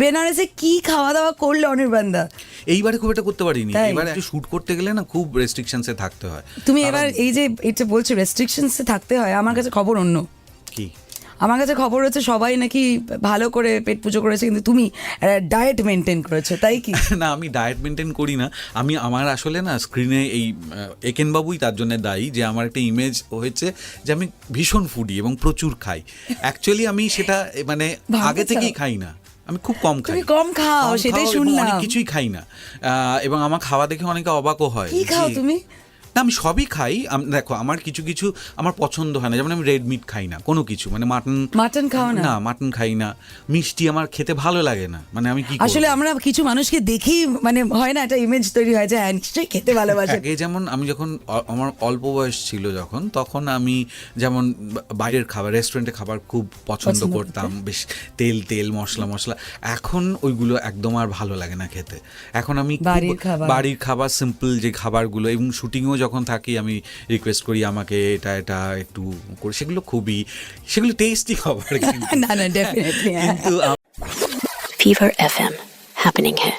বেনারসে কি খাওয়া দাওয়া করলে অনির্বাণদা? এইবারে খুব একটা করতে পারিনি, এবারে শুট করতে গেলে না খুব রেস্ট্রিকশনসে থাকতে হয়। তুমি এবার এই যে এটা বলছো রেস্ট্রিকশনসে থাকতে হয়, আমার কাছে খবর অন্য। কি? আমার কাছে খবর হচ্ছে সবাই নাকি ভালো করে পেট পুজো করেছে, কিন্তু তুমি ডায়েট মেনটেন করেছো, তাই কি? না, আমি ডায়েট মেনটেন করি না। আমার আসলে না স্ক্রিনে এই একেন বাবুই তার জন্য দায়ী যে আমার একটা ইমেজ হয়েছে যে আমি ভীষণ ফুডি এবং প্রচুর খাই। অ্যাকচুয়ালি আমি সেটা মানে আগে থেকেই খাই না, আমি খুব কম খাই। তুমি কম খাও, সেটাই শুনলাম। অনেক কিছুই খাই না, এবং আমার খাওয়া দেখে অনেকে অবাকও হয়। কি খাও তুমি? না, আমি সবই খাই। দেখো, আমার কিছু কিছু আমার পছন্দ হয় না, যেমন আমি রেড মিট খাই না কোনো কিছু, মানে মাটন খাও না? না, মাটন খাই না। মিষ্টি আমার খেতে ভালো লাগে না, মানে আমি কি আসলে আমরা কিছু মানুষকে দেখি, মানে হয় না একটা ইমেজ তৈরি হয় যে হ্যাঁ নিশ্চয়ই খেতে ভালোবাসে। আগে যেমন আমি যখন আমার অল্প বয়স ছিল তখন আমি যেমন বাইরের খাবার, রেস্টুরেন্টে খাবার খুব পছন্দ করতাম, বেশ তেল মশলা। এখন ওইগুলো একদম আর ভালো লাগে না খেতে। এখন আমি বাড়ির খাবার, সিম্পল যে খাবারগুলো, এবং শুটিংও যখন থাকি আমি রিকোয়েস্ট করি আমাকে এটা একটু করে, সেগুলো টেস্টি খাবার। না, ডেফিনেটলি। Fever FM happening है।